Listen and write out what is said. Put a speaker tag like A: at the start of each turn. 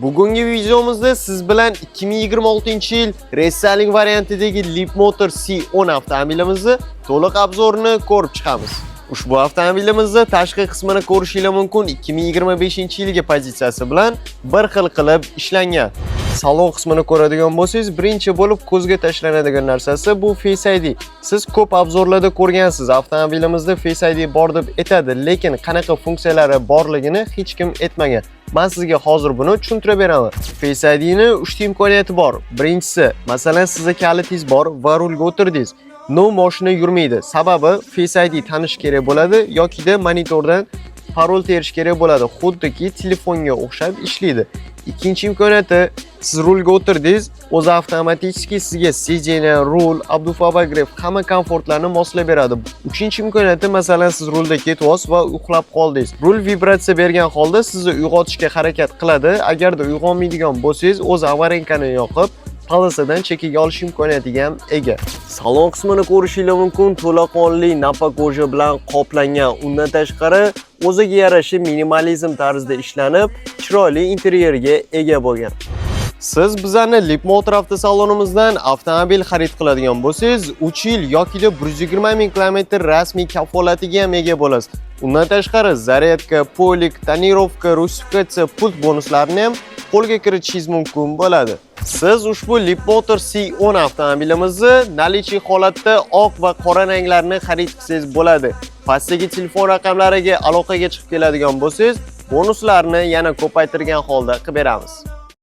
A: Bugungi videomizda siz bilan 2026-yil restyling variantidagi Leapmotor C10 avtomobilimizni to'liq obzorini ko'rib chiqamiz. Ushbu avtomobilimizda tashqi qismini ko'rishingiz mumkin 2025-yilgi pozitsiyasi bilan bir xil qilib ishlangan. Salon qismini ko'radigan bo'lsangiz, birinchi bo'lib ko'zga tashlanadigan narsasi bu Face ID. Siz ko'p obzorlarda ko'rgansiz, avtomobilimizda Face ID bor deb aytadi, lekin qanaqa funksiyalari borligini hech kim aytmagan. Men sizga hozir buni tushuntirib beraman. Face ID'ni 3 ta imkoniyati bor. Birinchisi, masalan, sizga kalitingiz bor va rulga o'tirdingiz. No mashina yurmaydi. Sababi Face ID tanish kerak bo'ladi yoki monitordan parol terish kerak bo'ladi. Xuddiki telefonga o'xshab ishlaydi. Ikkinchi imkoniyati, siz rulga o'tirdingiz, o'zi avtomatik sizga sijena, rul, abdufabograf hamma komfortlarni moslab beradi. Uchinchi imkoniyati, masalan, siz rulda ketyapsiz va uxlab qoldingiz. Rul vibratsiya bergan holda sizni uyg'otishga harakat qiladi. Agarda uyg'onmaydigan bo'lsangiz, o'zi avarenkani yoqib, palasadan chekkaga olish imkoniyatiga ham ega. Salon qismini ko'rishingiz mumkin, to'laqonli napa koja bilan qoplangan. Undan tashqari, o'ziga yarasha minimalizm tarzda ishlanib, chiroyli interyerga ega bo'lgan. Siz bizani Leapmotor avtosalonimizdan avtomobil xarid qiladigan bo'lsangiz, 3 yil yoki 120 ming kilometr rasmiy kafolatiga ham ega bo'lasiz. Undan tashqari, zaryadka, polik, tonirovka, rusifikatsiya, pult bonuslarini ham qo'lga kiritishingiz mumkin bo'ladi. Siz ushbu Leapmotor C10 avtomobilimizni nalichi holatda oq va qora ranglarni xarid qilsangiz bo'ladi. Pastdagi telefon raqamlariga aloqaga chiqib keladigan bo'lsangiz, bonuslarni yana ko'paytirgan holda qilib beramiz.